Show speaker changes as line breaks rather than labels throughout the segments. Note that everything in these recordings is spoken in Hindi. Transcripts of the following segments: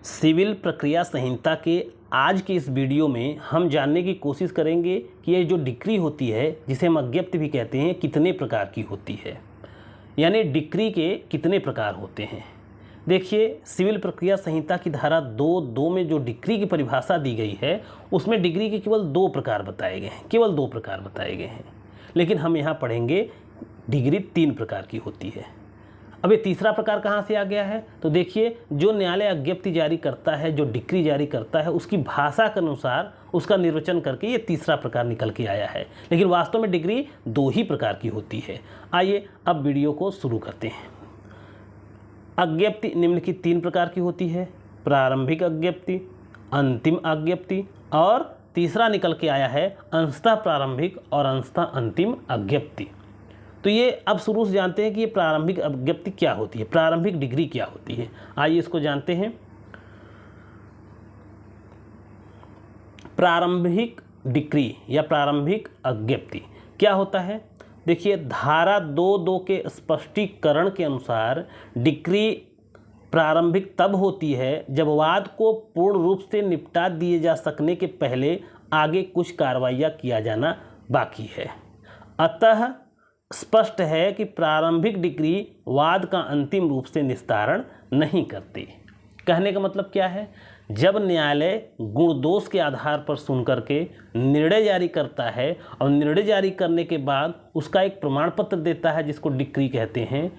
सिविल प्रक्रिया संहिता के आज के इस वीडियो में हम जानने की कोशिश करेंगे कि ये जो डिक्री होती है, जिसे हम अज्ञप्ति भी कहते हैं, कितने प्रकार की होती है, यानी डिक्री के कितने प्रकार होते हैं। देखिए, सिविल प्रक्रिया संहिता की धारा 2(2) में जो डिक्री की परिभाषा दी गई है, उसमें डिक्री के केवल 2 प्रकार बताए गए हैं, केवल 2 प्रकार बताए गए हैं। लेकिन हम यहाँ पढ़ेंगे डिग्री 3 प्रकार की होती है। अब ये तीसरा प्रकार कहाँ से आ गया है? तो देखिए, जो न्यायालय अज्ञप्ति जारी करता है, जो डिक्री जारी करता है, उसकी भाषा के अनुसार उसका निर्वचन करके ये तीसरा प्रकार निकल के आया है। लेकिन वास्तव में डिग्री 2 ही प्रकार की होती है। आइए अब वीडियो को शुरू करते हैं। अज्ञप्ति निम्नलिखित 3 प्रकार की होती है: प्रारंभिक अज्ञप्ति, अंतिम अज्ञप्ति और तीसरा निकल के आया है अंशतः प्रारंभिक और अंशतः अंतिम अज्ञप्ति। तो ये अब शुरू से जानते हैं कि ये प्रारंभिक अज्ञप्ति क्या होती है, प्रारंभिक डिग्री क्या होती है। आइए इसको जानते हैं। प्रारंभिक डिग्री या प्रारंभिक अज्ञप्ति क्या होता है? देखिए, धारा 2(2) के स्पष्टीकरण के अनुसार डिक्री प्रारंभिक तब होती है जब वाद को पूर्ण रूप से निपटा दिए जा सकने के पहले आगे कुछ कार्रवाइयाँ किया जाना बाकी है। अतः स्पष्ट है कि प्रारंभिक डिग्री वाद का अंतिम रूप से निस्तारण नहीं करती। कहने का मतलब क्या है? जब न्यायालय गुण दोष के आधार पर सुन करके निर्णय जारी करता है और निर्णय जारी करने के बाद उसका एक प्रमाण पत्र देता है, जिसको डिक्री कहते हैं।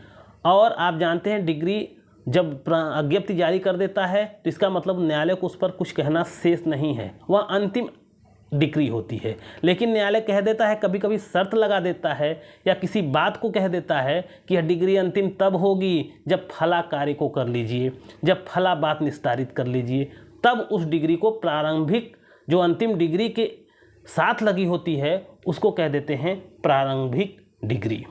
और आप जानते हैं, डिग्री जब अज्ञप्ति जारी कर देता है तो इसका मतलब न्यायालय को उस पर कुछ कहना शेष नहीं है, वह अंतिम डिक्री होती है। लेकिन न्यायालय कह देता है, कभी कभी शर्त लगा देता है या किसी बात को कह देता है कि यह डिग्री अंतिम तब होगी जब फला कार्य को कर लीजिए, जब फला बात निस्तारित कर लीजिए, तब उस डिग्री को प्रारंभिक जो अंतिम डिग्री के साथ लगी होती है उसको कह देते हैं प्रारंभिक डिग्री।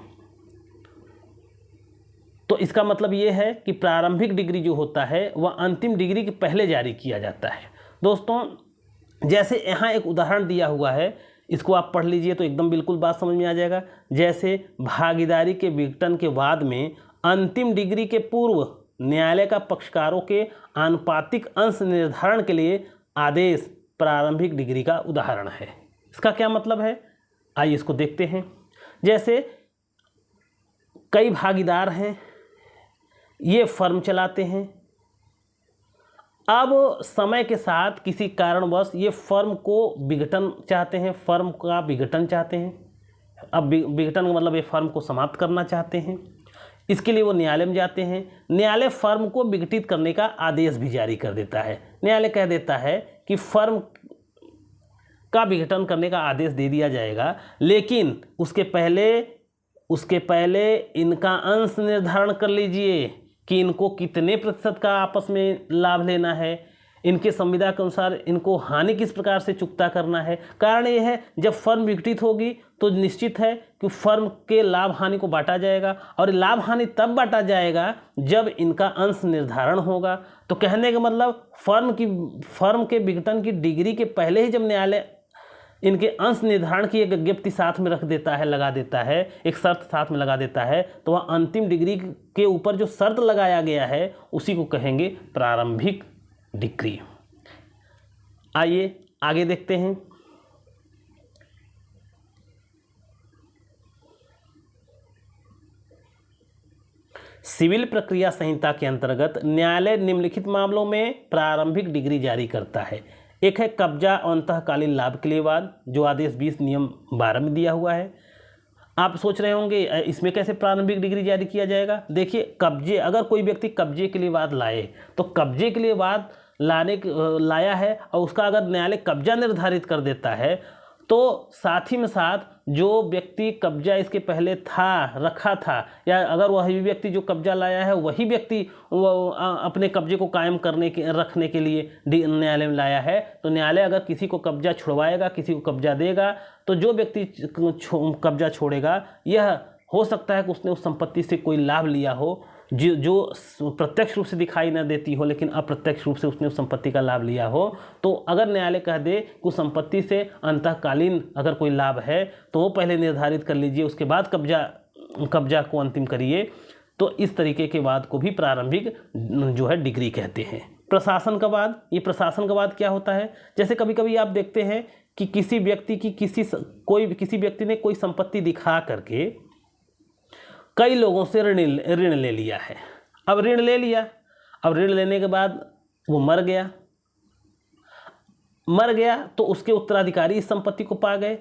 तो इसका मतलब ये है कि प्रारंभिक डिग्री जो होता है वह अंतिम डिग्री के पहले जारी किया जाता है। दोस्तों, जैसे यहाँ एक उदाहरण दिया हुआ है, इसको आप पढ़ लीजिए तो एकदम बिल्कुल बात समझ में आ जाएगा। जैसे भागीदारी के विघटन के वाद में अंतिम डिग्री के पूर्व न्यायालय का पक्षकारों के आनुपातिक अंश निर्धारण के लिए आदेश प्रारंभिक डिग्री का उदाहरण है। इसका क्या मतलब है? आइए इसको देखते हैं। जैसे कई भागीदार हैं, ये फर्म चलाते हैं। अब समय के साथ किसी कारणवश ये फर्म को विघटन चाहते हैं, फर्म का विघटन चाहते हैं। अब विघटन का मतलब ये फर्म को समाप्त करना चाहते हैं। इसके लिए वो न्यायालय में जाते हैं। न्यायालय फर्म को विघटित करने का आदेश भी जारी कर देता है। न्यायालय कह देता है कि फर्म का विघटन करने का आदेश दे दिया जाएगा, लेकिन उसके पहले इनका अंश निर्धारण कर लीजिए कि इनको कितने प्रतिशत का आपस में लाभ लेना है, इनके संविदा के अनुसार इनको हानि किस प्रकार से चुकता करना है। कारण ये है, जब फर्म विघटित होगी तो निश्चित है कि फर्म के लाभ हानि को बांटा जाएगा, और लाभ हानि तब बांटा जाएगा जब इनका अंश निर्धारण होगा। तो कहने का मतलब फर्म के विघटन की डिग्री के पहले ही जब न्यायालय इनके अंश निर्धारण की एक अज्ञप्ति साथ में रख देता है, लगा देता है, एक शर्त साथ में लगा देता है, तो वह अंतिम डिग्री के ऊपर जो शर्त लगाया गया है उसी को कहेंगे प्रारंभिक डिग्री। आइए आगे देखते हैं। सिविल प्रक्रिया संहिता के अंतर्गत न्यायालय निम्नलिखित मामलों में प्रारंभिक डिग्री जारी करता है। एक है कब्जा और अंतःकालीन लाभ के लिए वाद, जो आदेश 20 नियम 12 में दिया हुआ है। आप सोच रहे होंगे इसमें कैसे प्रारंभिक डिग्री जारी किया जाएगा। देखिए, अगर कोई व्यक्ति कब्जे के लिए वाद लाए तो कब्जे के लिए वाद लाया है और उसका अगर न्यायालय कब्जा निर्धारित कर देता है, तो साथ ही में साथ जो व्यक्ति कब्जा इसके पहले रखा था, या अगर वही व्यक्ति जो कब्जा लाया है वही व्यक्ति अपने कब्जे को कायम रखने के लिए न्यायालय में लाया है, तो न्यायालय अगर किसी को कब्जा छुड़वाएगा, किसी को कब्जा देगा, तो जो व्यक्ति कब्जा छोड़ेगा, यह हो सकता है कि उसने उस संपत्ति से कोई लाभ लिया हो जो प्रत्यक्ष रूप से दिखाई न देती हो, लेकिन अप्रत्यक्ष रूप से उसने उस संपत्ति का लाभ लिया हो। तो अगर न्यायालय कह दे कि उस संपत्ति से अंतःकालीन अगर कोई लाभ है तो वो पहले निर्धारित कर लीजिए, उसके बाद कब्जा को अंतिम करिए, तो इस तरीके के वाद को भी प्रारंभिक जो है डिग्री कहते हैं। प्रशासनवाद, ये प्रशासनवाद क्या होता है? जैसे कभी कभी आप देखते हैं कि किसी व्यक्ति की किसी व्यक्ति ने कोई संपत्ति दिखा करके कई लोगों से ऋण ले लिया है। अब ऋण ले लिया, अब ऋण लेने के बाद वो मर गया तो उसके उत्तराधिकारी इस संपत्ति को पा गए।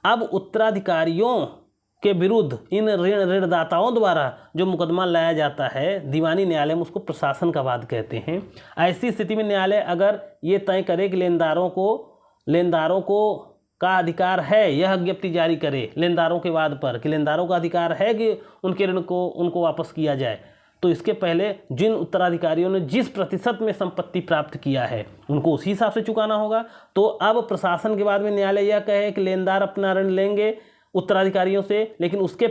अब उत्तराधिकारियों के विरुद्ध इन ऋणदाताओं द्वारा जो मुकदमा लाया जाता है दीवानी न्यायालय में, उसको प्रशासन का वाद कहते हैं। ऐसी स्थिति में न्यायालय अगर ये तय करे कि लेनदारों को का अधिकार है यह अज्ञप्ति जारी करे लेनदारों के वाद पर, कि लेनदारों का अधिकार है कि उनके ऋण को उनको वापस किया जाए, तो इसके पहले जिन उत्तराधिकारियों ने जिस प्रतिशत में संपत्ति प्राप्त किया है उनको उसी हिसाब से चुकाना होगा। तो अब प्रशासन के बाद में न्यायालय यह कहे कि लेनदार अपना ऋण लेंगे उत्तराधिकारियों से, लेकिन उसके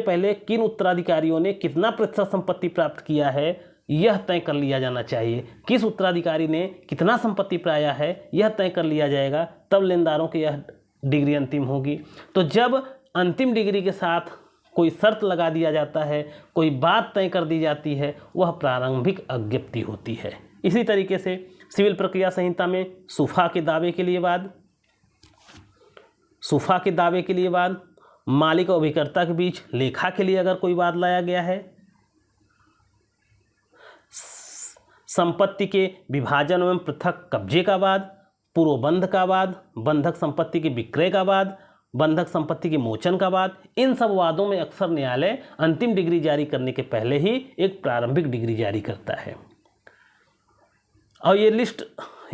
पहले किन उत्तराधिकारियों ने कितना प्रतिशत संपत्ति प्राप्त किया है यह तय कर लिया जाना चाहिए। किस उत्तराधिकारी ने कितना संपत्ति पाया है यह तय कर लिया जाएगा, तब लेनदारों की यह डिग्री अंतिम होगी। तो जब अंतिम डिग्री के साथ कोई शर्त लगा दिया जाता है, कोई बात तय कर दी जाती है, वह प्रारंभिक अज्ञप्ति होती है। इसी तरीके से सिविल प्रक्रिया संहिता में सुफा के दावे के लिए वाद, मालिक और अभिकर्ता के बीच लेखा के लिए अगर कोई वाद लाया गया है, संपत्ति के विभाजन एवं पृथक कब्जे का वाद, पूर्वबंध का वाद, बंधक संपत्ति के विक्रय का वाद, बंधक संपत्ति के मोचन का वाद, इन सब वादों में अक्सर न्यायालय अंतिम डिग्री जारी करने के पहले ही एक प्रारंभिक डिग्री जारी करता है। और ये लिस्ट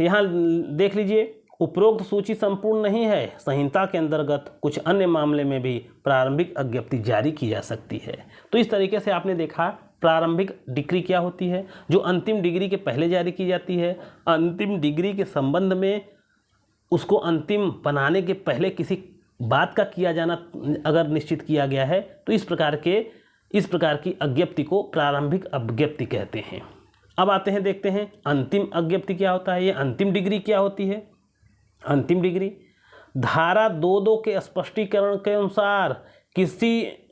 यहाँ देख लीजिए, उपरोक्त सूची संपूर्ण नहीं है। संहिता के अंतर्गत कुछ अन्य मामले में भी प्रारंभिक अज्ञप्ति जारी की जा सकती है। तो इस तरीके से आपने देखा प्रारंभिक डिग्री क्या होती है, जो अंतिम डिग्री के पहले जारी की जाती है। अंतिम डिग्री के संबंध में उसको अंतिम बनाने के पहले किसी बात का किया जाना अगर निश्चित किया गया है तो इस प्रकार की अज्ञप्ति को प्रारंभिक अज्ञप्ति कहते हैं। अब आते हैं, देखते हैं अंतिम अज्ञप्ति क्या होता है, ये अंतिम डिग्री क्या होती है। अंतिम डिग्री धारा 2.2 के स्पष्टीकरण के अनुसार किसी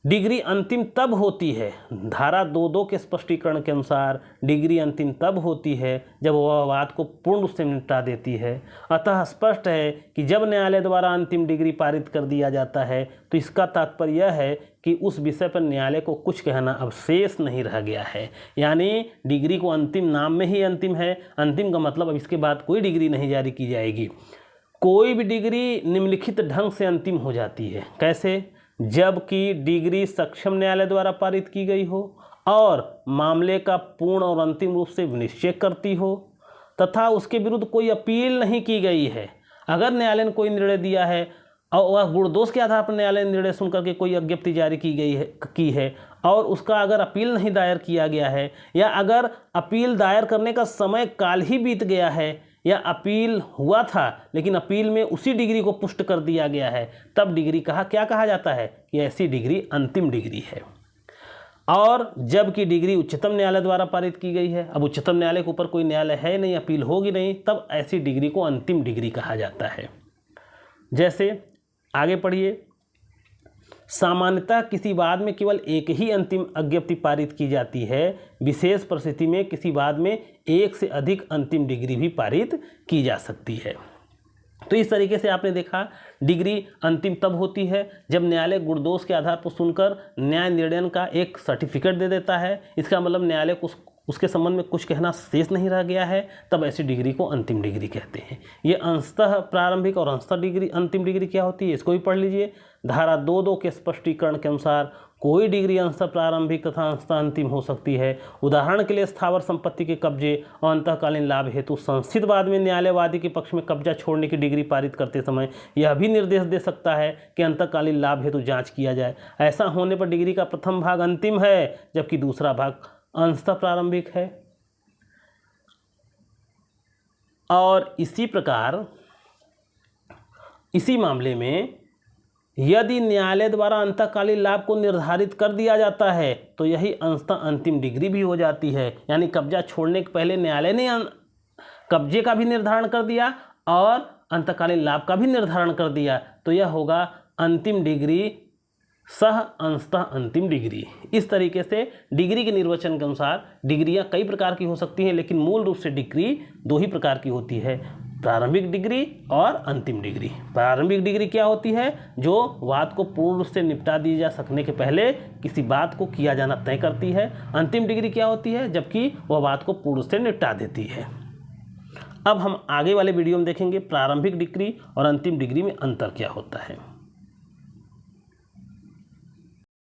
डिग्री अंतिम तब होती है, धारा 2.2 के स्पष्टीकरण के अनुसार डिग्री अंतिम तब होती है जब वह वाद को पूर्ण रूप से निपटा देती है। अतः स्पष्ट है कि जब न्यायालय द्वारा अंतिम डिग्री पारित कर दिया जाता है तो इसका तात्पर्य यह है कि उस विषय पर न्यायालय को कुछ कहना अब शेष नहीं रह गया है। यानी डिग्री को अंतिम नाम में ही अंतिम है। अंतिम का मतलब अब इसके बाद कोई डिग्री नहीं जारी की जाएगी। कोई भी डिग्री निम्नलिखित ढंग से अंतिम हो जाती है। कैसे? जबकि डिग्री सक्षम न्यायालय द्वारा पारित की गई हो और मामले का पूर्ण और अंतिम रूप से निश्चय करती हो तथा उसके विरुद्ध कोई अपील नहीं की गई है। अगर न्यायालय ने कोई निर्णय दिया है और वह गुण दोष के आधार पर न्यायालय ने निर्णय सुनकर के कोई अज्ञप्ति जारी की है और उसका अगर अपील नहीं दायर किया गया है, या अगर अपील दायर करने का समय काल ही बीत गया है, या अपील हुआ था लेकिन अपील में उसी डिग्री को पुष्ट कर दिया गया है, तब डिग्री क्या कहा जाता है कि ऐसी डिग्री अंतिम डिग्री है। और जबकि डिग्री उच्चतम न्यायालय द्वारा पारित की गई है, अब उच्चतम न्यायालय के ऊपर कोई न्यायालय है नहीं, अपील होगी नहीं, तब ऐसी डिग्री को अंतिम डिग्री कहा जाता है। जैसे आगे पढ़िए, सामान्यतः किसी वाद में केवल एक ही अंतिम अज्ञप्ति पारित की जाती है। विशेष परिस्थिति में किसी वाद में एक से अधिक अंतिम डिग्री भी पारित की जा सकती है। तो इस तरीके से आपने देखा डिग्री अंतिम तब होती है जब न्यायालय गुण दोष के आधार पर सुनकर न्याय निर्णय का एक सर्टिफिकेट दे देता है। इसका मतलब न्यायालय को उसके संबंध में कुछ कहना शेष नहीं रह गया है, तब ऐसी डिग्री को अंतिम डिग्री कहते हैं। ये अंशतः प्रारंभिक और अंशतः डिग्री अंतिम डिग्री क्या होती है, इसको भी पढ़ लीजिए। धारा 2.2 के स्पष्टीकरण के अनुसार कोई डिग्री अंशतः प्रारंभिक तथा अंशतः अंतिम हो सकती है। उदाहरण के लिए स्थावर संपत्ति के कब्जे और अंतःकालीन लाभ हेतु संस्थित वाद में न्यायालयवादी के पक्ष में कब्जा छोड़ने की डिग्री पारित करते समय यह भी निर्देश दे सकता है कि अंतःकालीन लाभ हेतु जाँच किया जाए। ऐसा होने पर डिग्री का प्रथम भाग अंतिम है जबकि दूसरा भाग अंशतः प्रारंभिक है। और इसी प्रकार इसी मामले में यदि न्यायालय द्वारा अंतःकालीन लाभ को निर्धारित कर दिया जाता है तो यही अंशतः अंतिम डिग्री भी हो जाती है। यानी कब्जा छोड़ने के पहले न्यायालय ने कब्जे का भी निर्धारण कर दिया और अंतःकालीन लाभ का भी निर्धारण कर दिया, तो यह होगा अंतिम डिग्री सह अंशतः अंतिम डिग्री। इस तरीके से डिग्री के निर्वचन के अनुसार डिग्रियां कई प्रकार की हो सकती हैं, लेकिन मूल रूप से डिग्री दो ही प्रकार की होती है, प्रारंभिक डिग्री और अंतिम डिग्री। प्रारंभिक डिग्री क्या होती है? जो बात को पूर्ण रूप से निपटा दी जा सकने के पहले किसी बात को किया जाना तय करती है। अंतिम डिग्री क्या होती है? जबकि वह बात को पूर्ण रूप से निपटा देती है। अब हम आगे वाले वीडियो में देखेंगे प्रारंभिक डिग्री और अंतिम डिग्री में अंतर क्या होता है।